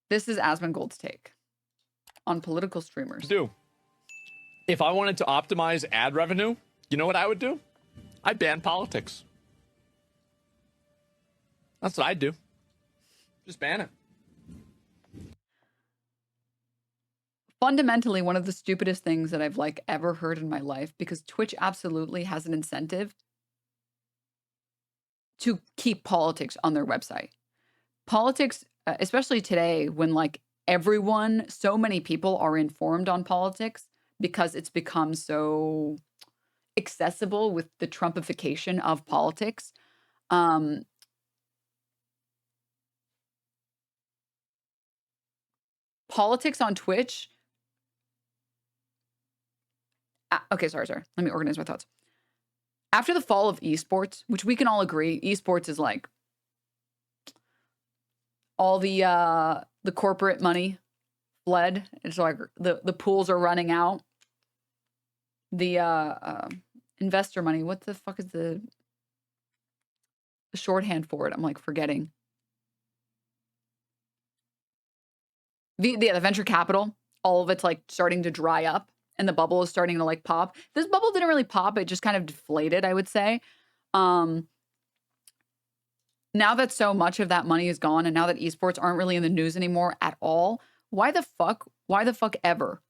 This is Asmongold's take on political streamers. If I wanted to optimize ad revenue, you know what I would do? I'd ban politics. That's what I'd do. Just ban it. Fundamentally, one of the stupidest things that I've ever heard in my life, because Twitch absolutely has an incentive to keep politics on their website. Politics, especially today when so many people are informed on politics because it's become so accessible with the Trumpification of politics. Politics on Twitch. Okay, sorry. Let me organize my thoughts. After the fall of esports, which we can all agree, esports is like all the corporate money fled. It's like the pools are running out. The investor money. What the fuck is the shorthand for it? I'm forgetting. The venture capital. All of it's starting to dry up. And the bubble is starting to pop. This bubble didn't really pop. It just kind of deflated, I would say. Now that so much of that money is gone and now that esports aren't really in the news anymore at all, why the fuck ever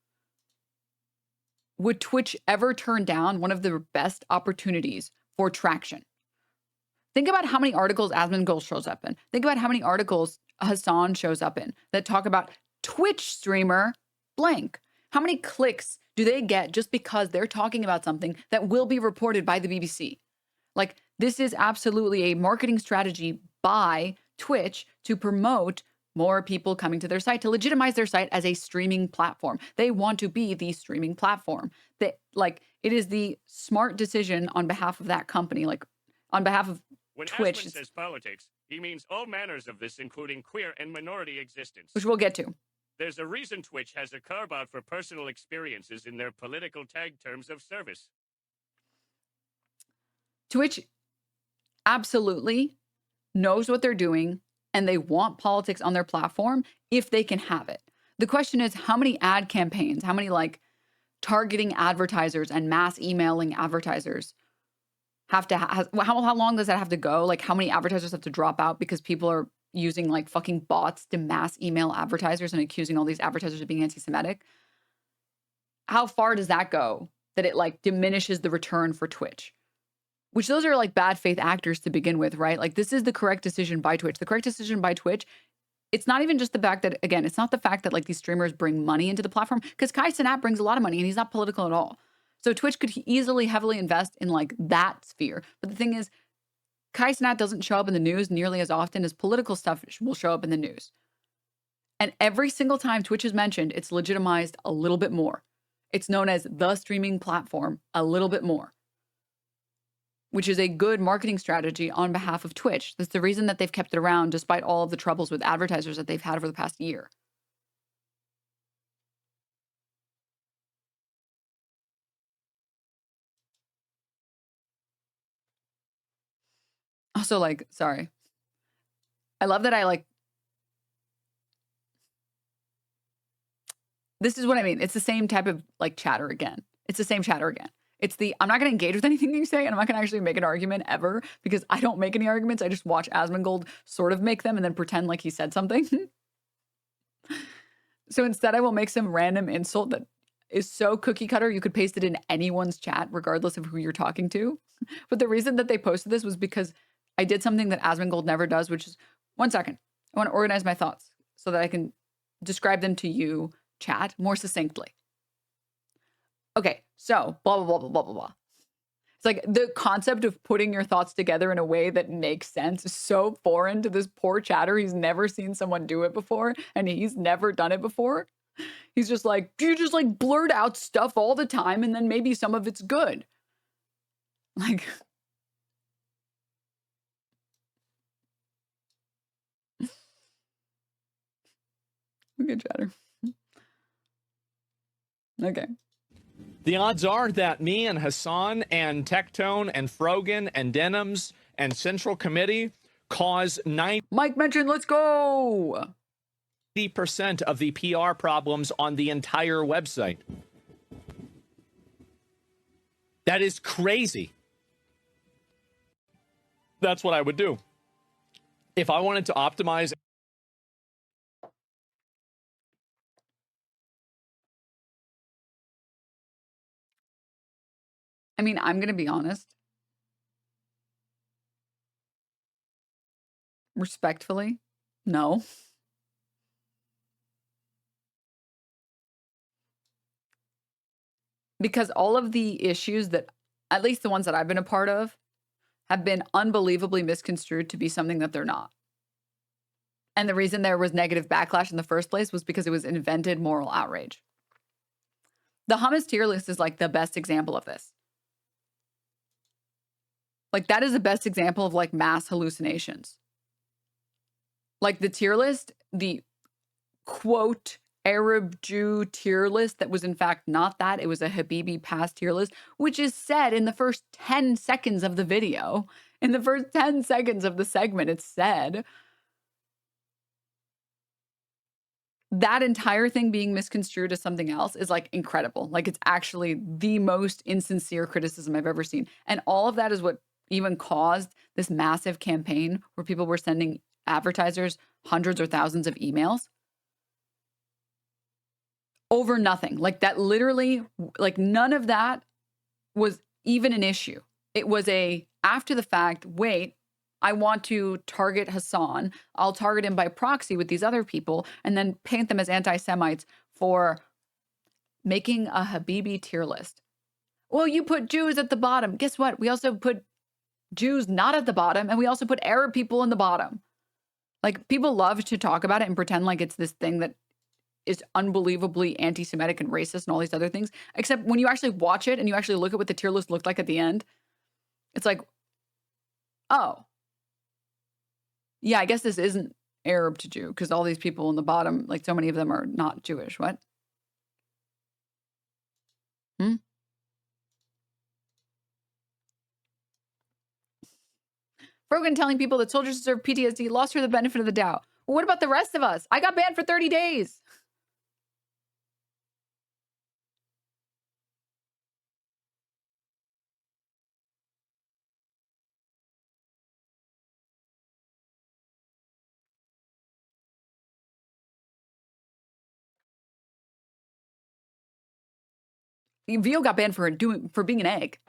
would Twitch ever turn down one of the best opportunities for traction? Think about how many articles Asmongold shows up in. Think about how many articles Hassan shows up in that talk about Twitch streamer blank. How many clicks do they get just because they're talking about something that will be reported by the BBC? This is absolutely a marketing strategy by Twitch to promote more people coming to their site, to legitimize their site as a streaming platform. They want to be the streaming platform. It is the smart decision on behalf of that company, on behalf of when Twitch. When says politics, he means all manners of this, including queer and minority existence. Which we'll get to. There's a reason Twitch has a carve-out for personal experiences in their political tag terms of service. Twitch absolutely knows what they're doing, and they want politics on their platform if they can have it. The question is, how many ad campaigns, how many targeting advertisers and mass emailing advertisers have to how long does that have to go? How many advertisers have to drop out because people are using fucking bots to mass email advertisers and accusing all these advertisers of being anti-Semitic? How far does that go that it diminishes the return for Twitch? Which those are bad faith actors to begin with, right? This is the correct decision by Twitch. The correct decision by Twitch, it's not even just the fact that, again, it's not the fact that these streamers bring money into the platform, because Kai Cenat brings a lot of money and he's not political at all. So Twitch could easily heavily invest in that sphere. But the thing is, Kai Cenat doesn't show up in the news nearly as often as political stuff will show up in the news. And every single time Twitch is mentioned, it's legitimized a little bit more. It's known as the streaming platform a little bit more, which is a good marketing strategy on behalf of Twitch. That's the reason that they've kept it around despite all of the troubles with advertisers that they've had over the past year. Also, sorry. I love that this is what I mean. It's the same type of chatter again. It's the same chatter again. It's I'm not going to engage with anything you say, and I'm not going to actually make an argument ever, because I don't make any arguments. I just watch Asmongold sort of make them and then pretend like he said something. So instead, I will make some random insult that is so cookie cutter, you could paste it in anyone's chat, regardless of who you're talking to. But the reason that they posted this was because I did something that Asmongold never does, which is, one second, I want to organize my thoughts so that I can describe them to you, chat, more succinctly. Okay, so blah, blah, blah, blah, blah, blah, blah. It's the concept of putting your thoughts together in a way that makes sense is so foreign to this poor chatter. He's never seen someone do it before, and he's never done it before. He's just you just blurt out stuff all the time, and then maybe some of it's good. Good chatter. Okay. The odds are that me and Hassan and Tectone and Frogan and Denims and Central Committee cause Mike mentioned, let's go. 80% of the PR problems on the entire website. That is crazy. That's what I would do. If I wanted to optimize. I mean, I'm going to be honest. Respectfully, no. Because all of the issues that, at least the ones that I've been a part of, have been unbelievably misconstrued to be something that they're not. And the reason there was negative backlash in the first place was because it was invented moral outrage. The hummus tier list is like the best example of this. Like that is the best example of like mass hallucinations. Like the tier list, the quote Arab Jew tier list that was in fact not that. It was a Habibi pass tier list, which is said in the first 10 seconds of the video. In the first 10 seconds of the segment, it's said. That entire thing being misconstrued as something else is like incredible. Like it's actually the most insincere criticism I've ever seen. And all of that is what even caused this massive campaign where people were sending advertisers hundreds or thousands of emails over nothing. Like that literally, like none of that was even an issue. It was a after the fact, wait, I want to target Hassan. I'll target him by proxy with these other people and then paint them as anti-Semites for making a Habibi tier list. Well, you put Jews at the bottom. Guess what? We also put Jews not at the bottom, and we also put Arab people in the bottom. Like people love to talk about it and pretend like it's this thing that is unbelievably anti-Semitic and racist and all these other things. Except when you actually watch it and you actually look at what the tier list looked like at the end, it's like, oh, yeah, I guess this isn't Arab to Jew because all these people in the bottom, like so many of them are not Jewish. What? Brogan telling people that soldiers deserve PTSD lost her the benefit of the doubt. Well, what about the rest of us? I got banned for 30 days. Vio got banned for being an egg.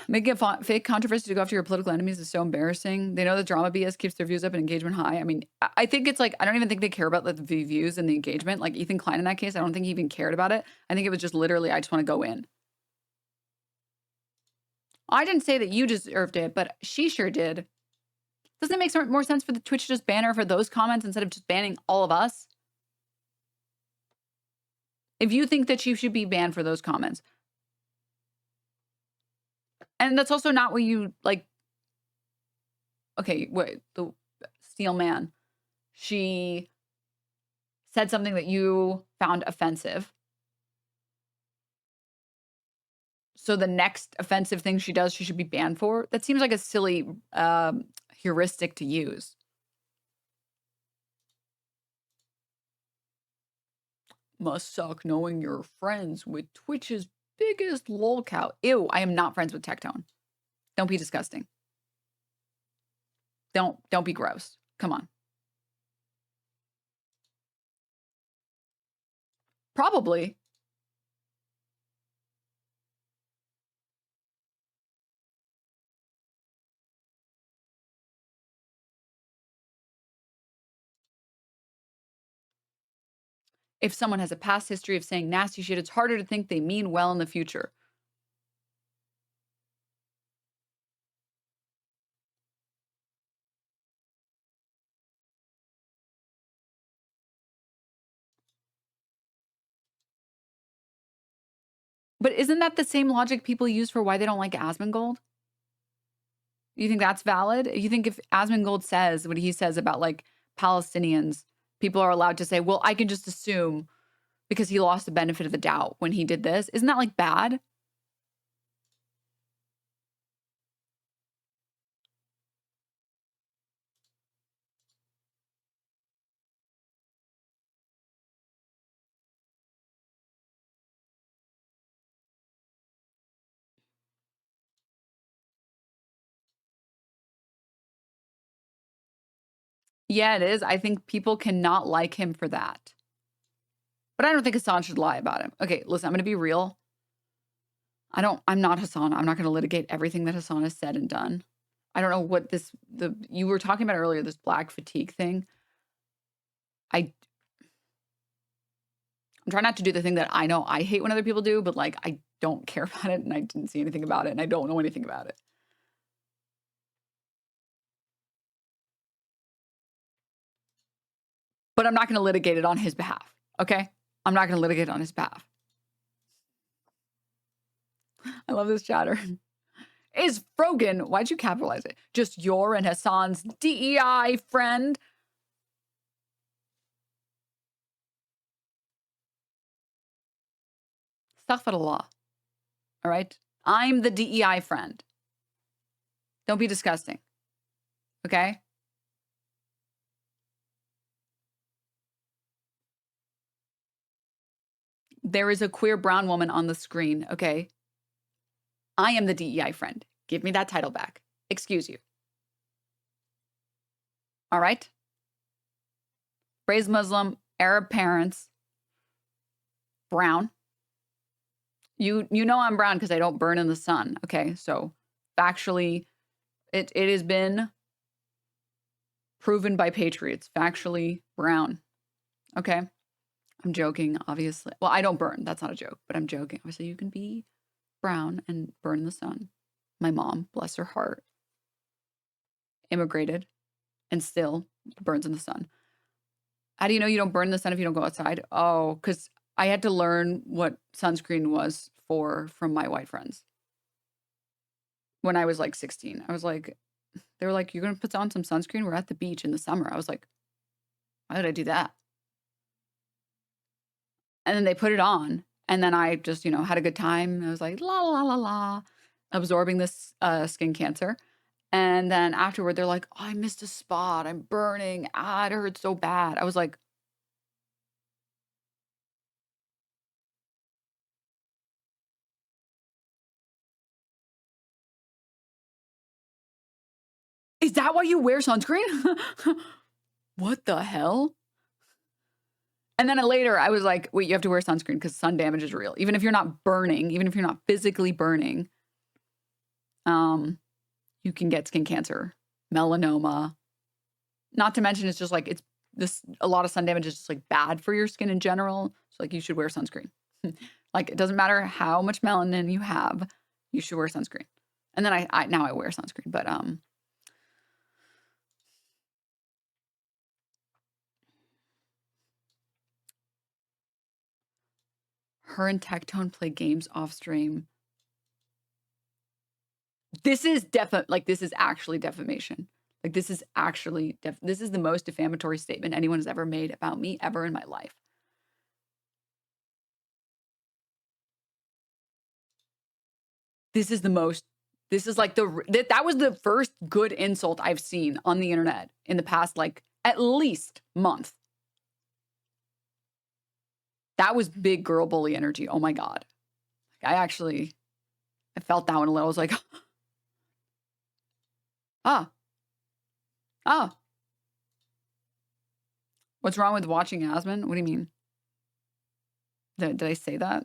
Making a fake controversy to go after your political enemies is so embarrassing. They know that drama BS keeps their views up and engagement high. I mean, I think it's like, I don't even think they care about the views and the engagement. Like Ethan Klein in that case, I don't think he even cared about it. I think it was just literally, I just want to go in. I didn't say that you deserved it, but she sure did. Doesn't it make more sense for the Twitch to just ban her for those comments instead of just banning all of us? If you think that you should be banned for those comments. And that's also not what you, like, okay, wait, the Steel Man. She said something that you found offensive. So the next offensive thing she does, she should be banned for? That seems like a silly heuristic to use. Must suck knowing you're friends with Twitch's biggest lolcow. Ew, I am not friends with Tectone. Don't be disgusting. Don't be gross. Come on. Probably. If someone has a past history of saying nasty shit, it's harder to think they mean well in the future. But isn't that the same logic people use for why they don't like Asmongold? You think that's valid? You think if Asmongold says what he says about like Palestinians, people are allowed to say, well, I can just assume because he lost the benefit of the doubt when he did this. Isn't that like bad? Yeah, it is. I think people cannot like him for that. But I don't think Hassan should lie about him. Okay, listen, I'm going to be real. I'm not Hassan. I'm not going to litigate everything that Hassan has said and done. I don't know what you were talking about earlier, this black fatigue thing. I'm trying not to do the thing that I know I hate when other people do, but like, I don't care about it and I didn't see anything about it and I don't know anything about it. But I'm not going to litigate it on his behalf. Okay? I'm not going to litigate it on his behalf. I love this chatter. Is Frogan, why'd you capitalize it? Just your and Hassan's DEI friend? Astaghfirullah. All right? I'm the DEI friend. Don't be disgusting. Okay? There is a queer brown woman on the screen, okay? I am the DEI friend. Give me that title back. Excuse you. All right? Raised Muslim, Arab parents, brown. You know I'm brown because I don't burn in the sun, okay? So factually, it has been proven by patriots. Factually brown, okay? I'm joking, obviously. Well, I don't burn. That's not a joke, but I'm joking. Obviously, you can be brown and burn in the sun. My mom, bless her heart, immigrated and still burns in the sun. How do you know you don't burn in the sun if you don't go outside? Oh, because I had to learn what sunscreen was from my white friends. When I was like 16, I was like, they were like, you're going to put on some sunscreen? We're at the beach in the summer. I was like, why did I do that? And then they put it on. And then I just, had a good time. I was like, la, la, la, la, absorbing this skin cancer. And then afterward, they're like, oh, I missed a spot. I'm burning. It hurts so bad. I was like, is that why you wear sunscreen? What the hell? And then later I was like, wait, you have to wear sunscreen because sun damage is real. Even if you're not burning, even if you're not physically burning, you can get skin cancer, melanoma. Not to mention it's just like a lot of sun damage is just like bad for your skin in general. So like you should wear sunscreen. Like it doesn't matter how much melanin you have, you should wear sunscreen. And then now I wear sunscreen, but her and Tectone play games off stream. This is this is actually defamation. Like this is actually this is the most defamatory statement anyone has ever made about me ever in my life. This is like that was the first good insult I've seen on the internet in the past like at least month. That was big girl bully energy. Oh my God. I felt that one a little. I was like, ah. What's wrong with watching Asmon? What do you mean? Did I say that?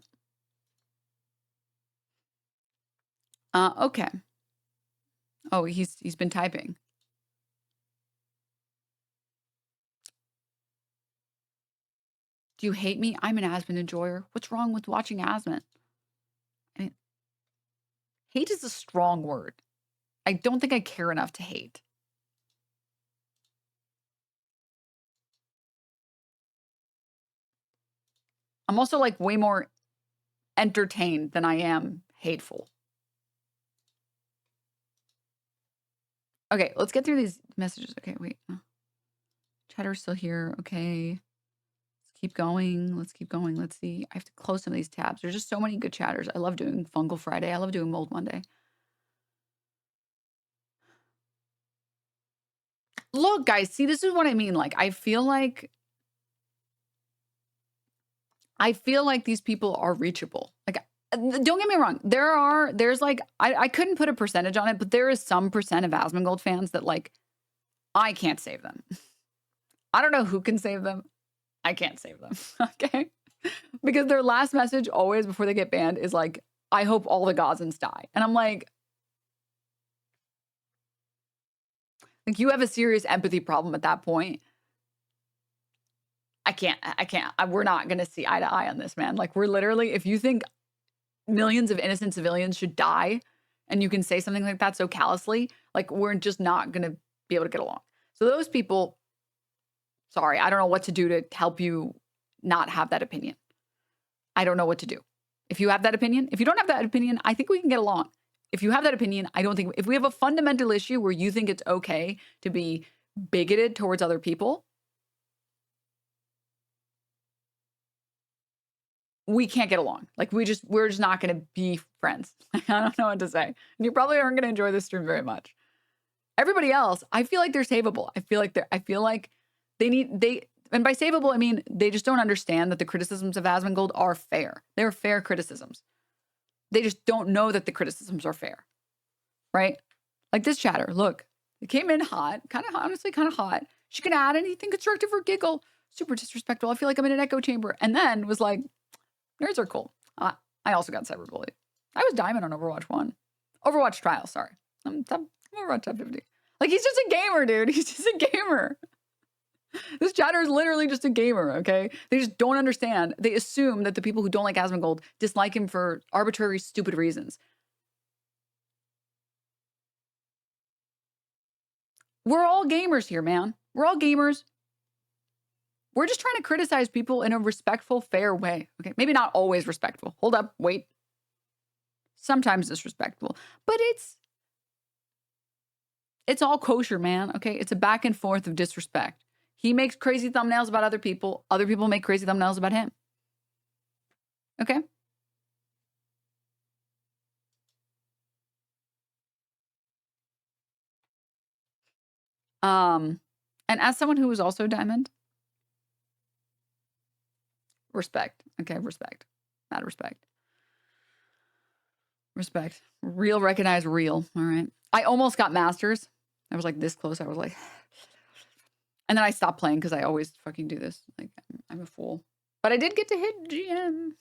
Okay. Oh, he's been typing. Do you hate me? I'm an Asmon enjoyer. What's wrong with watching Asmon? I mean, hate is a strong word. I don't think I care enough to hate. I'm also like way more entertained than I am hateful. Okay, let's get through these messages. Okay, wait. Chatter's still here. Okay. Let's keep going. Let's keep going. Let's see. I have to close some of these tabs. There's just so many good chatters. I love doing Fungal Friday. I love doing Mold Monday. Look, guys, see, this is what I mean. Like, I feel like these people are reachable. Like, don't get me wrong. There's like, I couldn't put a percentage on it, but there is some percent of Asmongold fans that like, I can't save them. I don't know who can save them. I can't save them. Okay. Because their last message always before they get banned is like, I hope all the Gazans die. And I'm like, you have a serious empathy problem at that point. I can't. We're not going to see eye to eye on this, man. Like, we're literally, if you think millions of innocent civilians should die and you can say something like that so callously, like, we're just not going to be able to get along. So those people, sorry, I don't know what to do to help you not have that opinion. I don't know what to do. If you have that opinion, if you don't have that opinion, I think we can get along. If you have that opinion, I don't think, if we have a fundamental issue where you think it's okay to be bigoted towards other people, we can't get along. Like, we're just not going to be friends. I don't know what to say. And you probably aren't going to enjoy this stream very much. Everybody else, I feel like they're savable. I feel like and by savable, I mean, they just don't understand that the criticisms of Asmongold are fair. They're fair criticisms. They just don't know that the criticisms are fair, right? Like this chatter, look, it came in hot, honestly kind of hot. She can add anything constructive or giggle. Super disrespectful. I feel like I'm in an echo chamber. And then was like, nerds are cool. I also got cyberbullied. I was diamond on Overwatch 1. Overwatch trial, sorry. I'm Overwatch top 50. Like, he's just a gamer, dude. He's just a gamer. This chatter is literally just a gamer, okay? They just don't understand. They assume that the people who don't like Asmongold dislike him for arbitrary, stupid reasons. We're all gamers here, man. We're all gamers. We're just trying to criticize people in a respectful, fair way, okay? Maybe not always respectful. Hold up, wait. Sometimes disrespectful, but it's all kosher, man, okay? It's a back and forth of disrespect. He makes crazy thumbnails about other people. Other people make crazy thumbnails about him. Okay? And as someone who was also diamond, respect. Okay, respect. Mad respect. Respect. Real, recognize real. All right. I almost got masters. I was like this close. I was like, and then I stopped playing because I always fucking do this. Like, I'm a fool. But I did get to hit GM.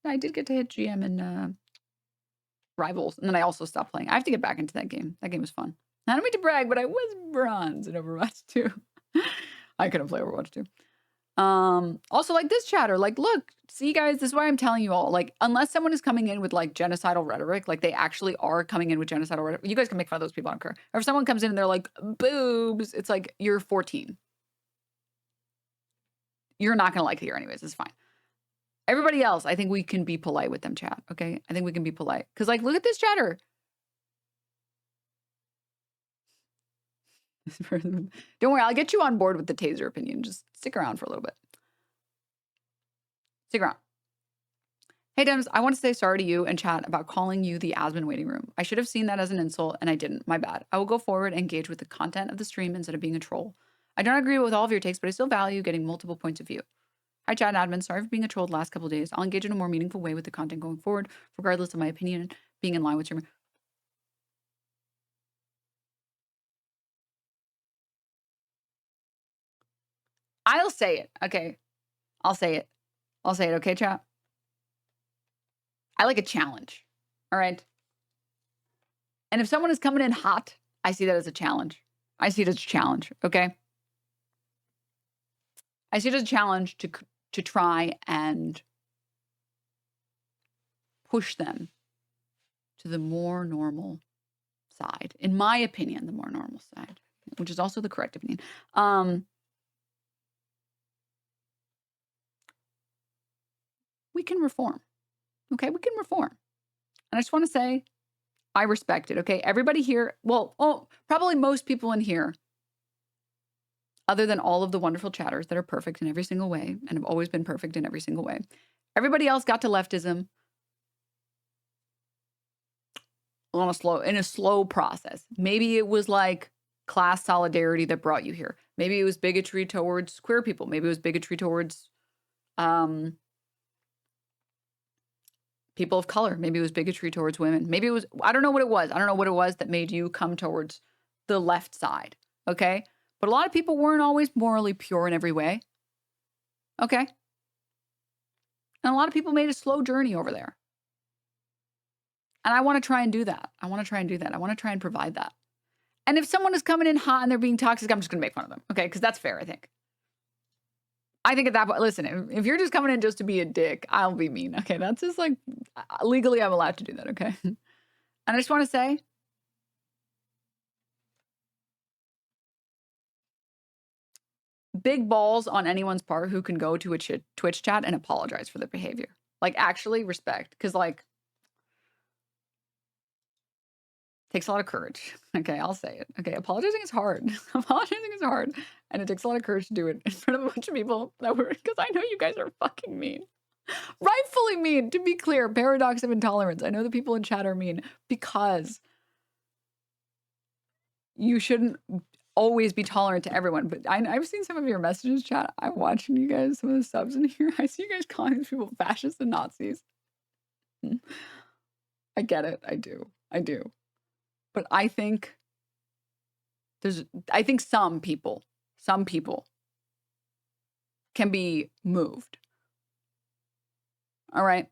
I did get to hit GM in Rivals. And then I also stopped playing. I have to get back into that game. That game was fun. I don't mean to brag, but I was bronze in Overwatch 2. I couldn't play Overwatch 2. Also, like this chatter, like, look, see guys, this is why I'm telling you all, like, unless someone is coming in with like genocidal rhetoric, like they actually are coming in with genocidal rhetoric, you guys can make fun of those people, I don't care. Or if someone comes in and they're like, boobs, it's like, you're 14. You're not going to like it here anyways. It's fine. Everybody else, I think we can be polite with them, chat. Okay. I think we can be polite. Cause like, look at this chatter. Don't worry. I'll get you on board with the taser opinion. Just stick around for a little bit. Stick around. Hey, Denims, I want to say sorry to you and chat about calling you the Asmon waiting room. I should have seen that as an insult and I didn't. My bad. I will go forward and engage with the content of the stream instead of being a troll. I don't agree with all of your takes, but I still value getting multiple points of view. Hi, chat and admin. Sorry for being a troll the last couple of days. I'll engage in a more meaningful way with the content going forward, regardless of my opinion being in line with your... I'll say it. Okay. I'll say it. I'll say it. Okay, chat? I like a challenge. All right. And if someone is coming in hot, I see that as a challenge. I see it as a challenge. Okay. I see it as a challenge to try and push them to the more normal side. In my opinion, the more normal side, which is also the correct opinion. We can reform. Okay, we can reform. And I just want to say, I respect it. Okay, everybody here, well, probably most people in here, other than all of the wonderful chatters that are perfect in every single way and have always been perfect in every single way. Everybody else got to leftism in a slow process. Maybe it was like class solidarity that brought you here. Maybe it was bigotry towards queer people. Maybe it was bigotry towards people of color. Maybe it was bigotry towards women. Maybe it was, I don't know what it was. I don't know what it was that made you come towards the left side. Okay. But a lot of people weren't always morally pure in every way. Okay. And a lot of people made a slow journey over there. And I want to try and do that. I want to try and do that. I want to try and provide that. And if someone is coming in hot and they're being toxic, I'm just going to make fun of them. Okay. Because that's fair, I think. I think at that point, listen, if you're just coming in just to be a dick, I'll be mean. Okay. That's just like, legally, I'm allowed to do that. Okay. And I just want to say, big balls on anyone's part who can go to a Twitch chat and apologize for their behavior. Like, actually respect. Because, like, takes a lot of courage. Okay, I'll say it. Okay, apologizing is hard. Apologizing is hard. And it takes a lot of courage to do it in front of a bunch of people that were, because I know you guys are fucking mean. Rightfully mean, to be clear. Paradox of intolerance. I know the people in chat are mean because you shouldn't always be tolerant to everyone. But I've seen some of your messages, chat. I'm watching you guys, some of the subs in here. I see you guys calling these people fascists and Nazis. I get it. I do. I do. But I think some people can be moved. All right.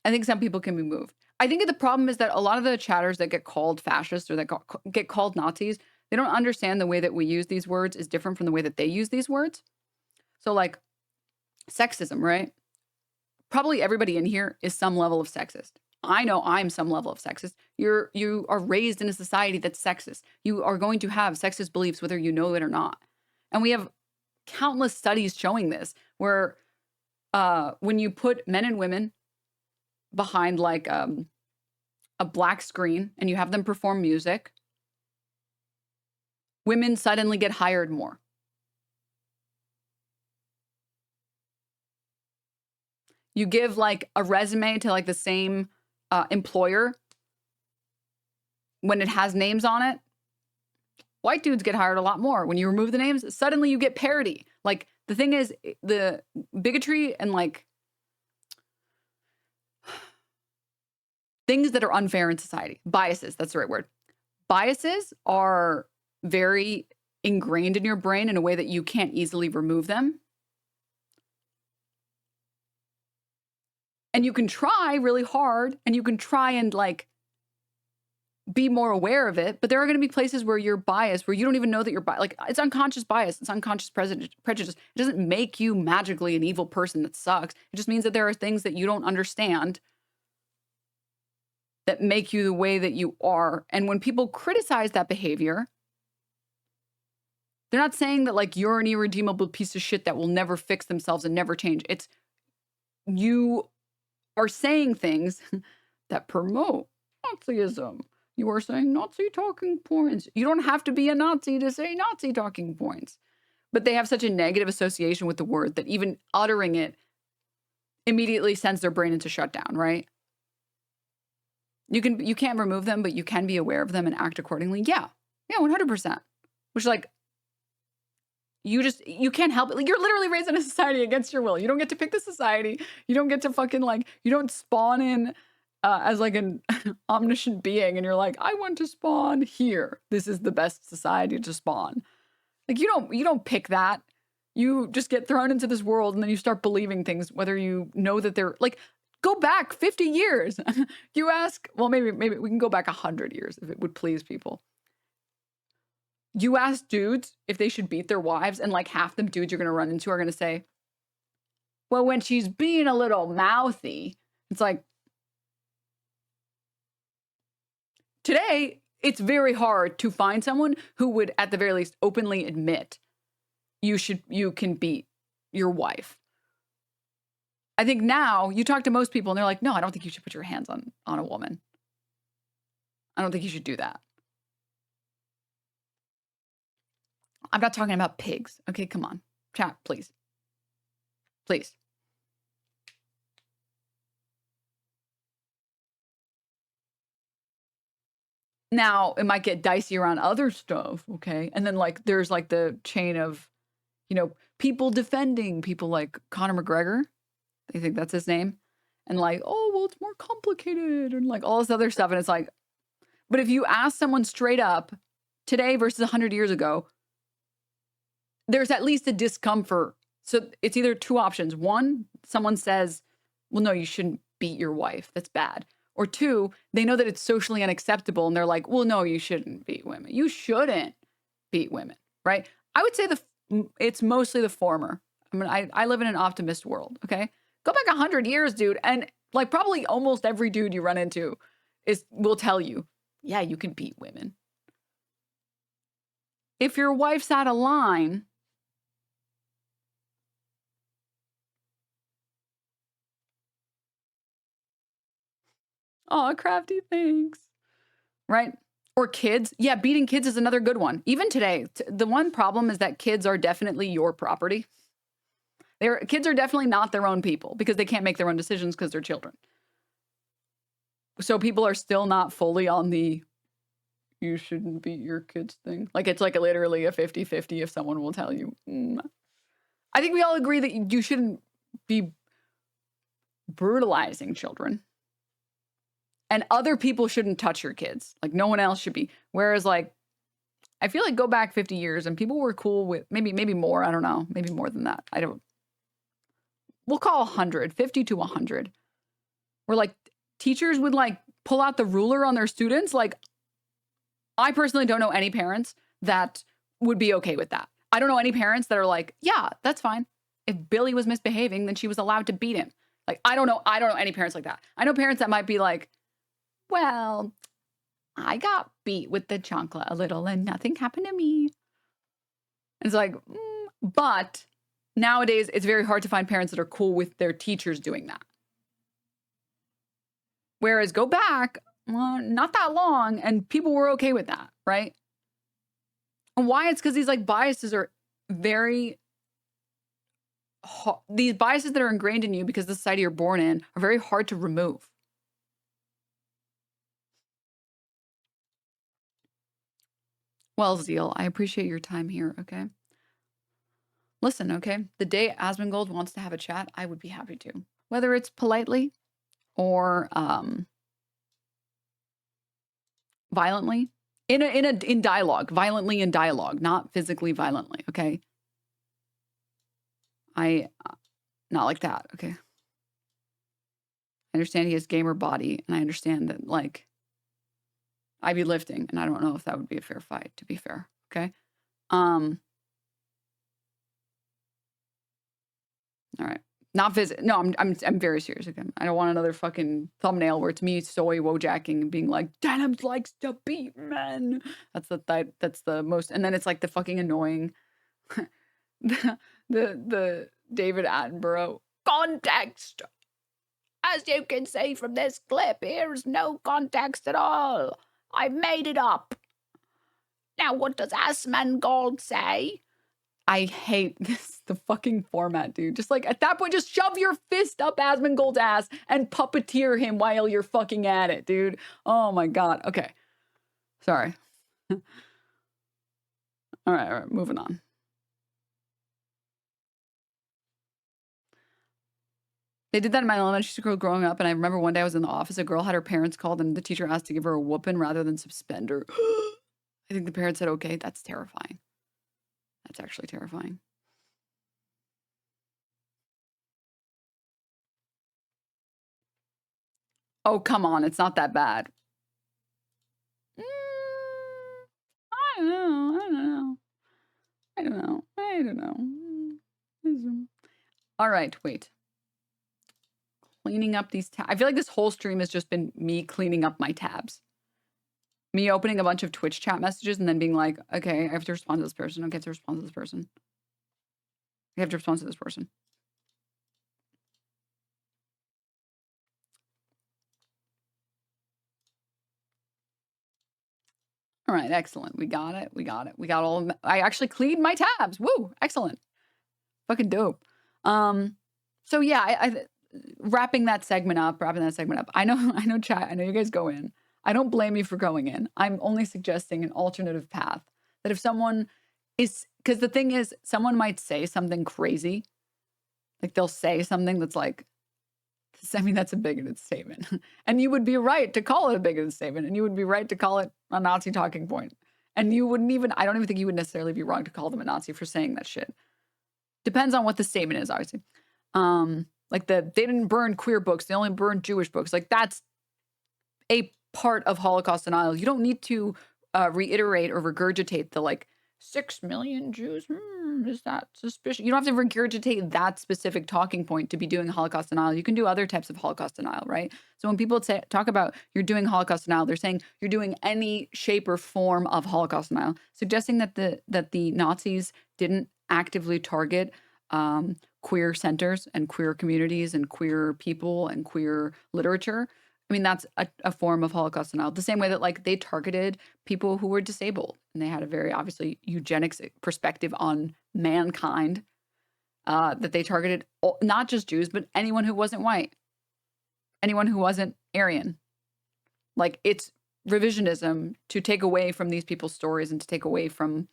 I think some people can be moved. I think the problem is that a lot of the chatters that get called fascists or that get called Nazis, they don't understand the way that we use these words is different from the way that they use these words. So like sexism, right? Probably everybody in here is some level of sexist. I know I'm some level of sexist. You are raised in a society that's sexist. You are going to have sexist beliefs whether you know it or not. And we have countless studies showing this where when you put men and women behind like a black screen and you have them perform music, women suddenly get hired more. You give like a resume to like the same employer when it has names on it, white dudes get hired a lot more. When you remove the names, suddenly you get parity. Like the thing is, the bigotry and like things that are unfair in society, biases, that's the right word. Biases are very ingrained in your brain in a way that you can't easily remove them. And you can try really hard and you can try and like be more aware of it, but there are going to be places where you're biased, where you don't even know that you're biased. Like it's unconscious bias, it's unconscious prejudice. It doesn't make you magically an evil person that sucks. It just means that there are things that you don't understand that make you the way that you are. And when people criticize that behavior, they're not saying that like you're an irredeemable piece of shit that will never fix themselves and never change. It's you are saying things that promote Nazism. You are saying Nazi talking points. You don't have to be a Nazi to say Nazi talking points. But they have such a negative association with the word that even uttering it immediately sends their brain into shutdown, right? You can't remove them, but you can be aware of them and act accordingly. Yeah. Yeah, 100%. Which like you can't help it. Like you're literally raised in a society against your will. You don't get to pick the society. You don't get to fucking like, you don't spawn in as like an omniscient being and you're like, I want to spawn here. This is the best society to spawn. Like you don't pick that. You just get thrown into this world and then you start believing things, whether you know that they're like, go back 50 years. You ask, well, maybe we can go back 100 years if it would please people. You ask dudes if they should beat their wives and like half the dudes you're going to run into are going to say, well, when she's being a little mouthy, it's like, today, it's very hard to find someone who would, at the very least, openly admit you can beat your wife. I think now you talk to most people and they're like, no, I don't think you should put your hands on a woman. I don't think you should do that. I'm not talking about pigs. Okay, come on. Chat, please. Please. Now, it might get dicey around other stuff, okay? And then, like, there's, like, the chain of, you know, people defending people like Conor McGregor. They think that's his name. And, like, oh, well, it's more complicated and, like, all this other stuff. And it's like, but if you ask someone straight up, today versus 100 years ago, there's at least a discomfort. So it's either two options. One, someone says, well, no, you shouldn't beat your wife. That's bad. Or two, they know that it's socially unacceptable and they're like, well, no, you shouldn't beat women. You shouldn't beat women, right? I would say it's mostly the former. I mean, I live in an optimist world, okay? Go back 100 years, dude, and like probably almost every dude you run into will tell you, yeah, you can beat women. If your wife's out of line, oh, crafty, thanks. Right? Or kids. Yeah, beating kids is another good one. Even today, the one problem is that kids are definitely your property. Kids are definitely not their own people because they can't make their own decisions because they're children. So people are still not fully on the you shouldn't beat your kids thing. Like it's like literally a 50-50 if someone will tell you. I think we all agree that you shouldn't be brutalizing children. And other people shouldn't touch your kids. Like no one else should be. Whereas like, I feel like go back 50 years and people were cool with maybe more. I don't know. Maybe more than that. We'll call 100, 50 to 100. Where like teachers would like pull out the ruler on their students. Like I personally don't know any parents that would be okay with that. I don't know any parents that are like, yeah, that's fine. If Billy was misbehaving, then she was allowed to beat him. Like, I don't know any parents like that. I know parents that might be like, well, I got beat with the chancla a little and nothing happened to me. It's like, but nowadays it's very hard to find parents that are cool with their teachers doing that. Whereas go back, well, not that long, and people were okay with that, right? And why? It's because these like biases are these biases that are ingrained in you because the society you're born in are very hard to remove. Well, Zeal, I appreciate your time here, okay? Listen, okay? The day Asmongold wants to have a chat, I would be happy to. Whether it's politely or violently. In dialogue. Violently in dialogue, not physically violently, okay? Not like that, okay? I understand he has gamer body, and I understand that, like, I'd be lifting, and I don't know if that would be a fair fight, to be fair, okay? All right. Not visit. No, I'm very serious again. I don't want another fucking thumbnail where it's me soy wojacking and being like, Denims likes to beat men. That's the most, and then it's like the fucking annoying the David Attenborough context. As you can see from this clip, here's no context at all. I made it up. Now, what does Asmongold say? I hate the fucking format, dude. Just like at that point, just shove your fist up Asmongold's ass and puppeteer him while you're fucking at it, dude. Oh my God. Okay. Sorry. All right. Moving on. They did that in my elementary school growing up, and I remember one day I was in the office, a girl had her parents called, and the teacher asked to give her a whooping rather than suspend her. I think the parents said, okay, that's terrifying. That's actually terrifying. Oh, come on. It's not that bad. I don't know. All right, wait. Cleaning up these tabs. I feel like this whole stream has just been me cleaning up my tabs. Me opening a bunch of Twitch chat messages and then being like, okay, I have to respond to this person. Okay, I have to respond to this person. I have to respond to this person. All right, excellent. We got it. We got all of them. I actually cleaned my tabs. Woo, excellent. Fucking dope. So yeah, I wrapping that segment up. I know chat. I know you guys go in. I don't blame you for going in. I'm only suggesting an alternative path. That if someone is, because the thing is, someone might say something crazy. Like they'll say something that's like, I mean, that's a bigoted statement. And you would be right to call it a bigoted statement. And you would be right to call it a Nazi talking point. And you wouldn't even, I don't even think you would necessarily be wrong to call them a Nazi for saying that shit. Depends on what the statement is, obviously. Like they didn't burn queer books, they only burned Jewish books. Like that's a part of Holocaust denial. You don't need to reiterate or regurgitate the like 6 million Jews. Is that suspicious? You don't have to regurgitate that specific talking point to be doing Holocaust denial. You can do other types of Holocaust denial, right? So when people talk about you're doing Holocaust denial, they're saying you're doing any shape or form of Holocaust denial, suggesting that the Nazis didn't actively target queer centers and queer communities and queer people and queer literature. I mean, that's a form of Holocaust denial. The same way that like they targeted people who were disabled and they had a very obviously eugenics perspective on mankind, that they targeted not just Jews, but anyone who wasn't white, anyone who wasn't Aryan. Like it's revisionism to take away from these people's stories and to take away from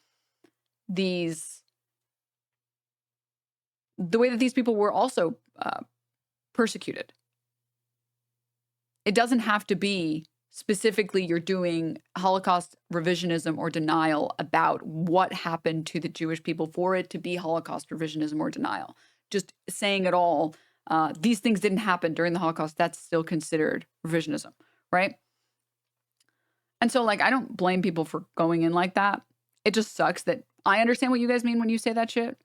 the way that these people were also persecuted. It doesn't have to be specifically you're doing Holocaust revisionism or denial about what happened to the Jewish people for it to be Holocaust revisionism or denial. Just saying it all, these things didn't happen during the Holocaust, that's still considered revisionism, right? And so like, I don't blame people for going in like that. It just sucks that I understand what you guys mean when you say that shit.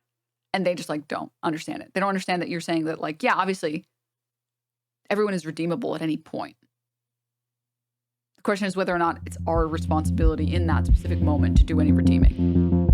And they just like don't understand it. They don't understand that you're saying that like, yeah, obviously everyone is redeemable at any point. The question is whether or not it's our responsibility in that specific moment to do any redeeming.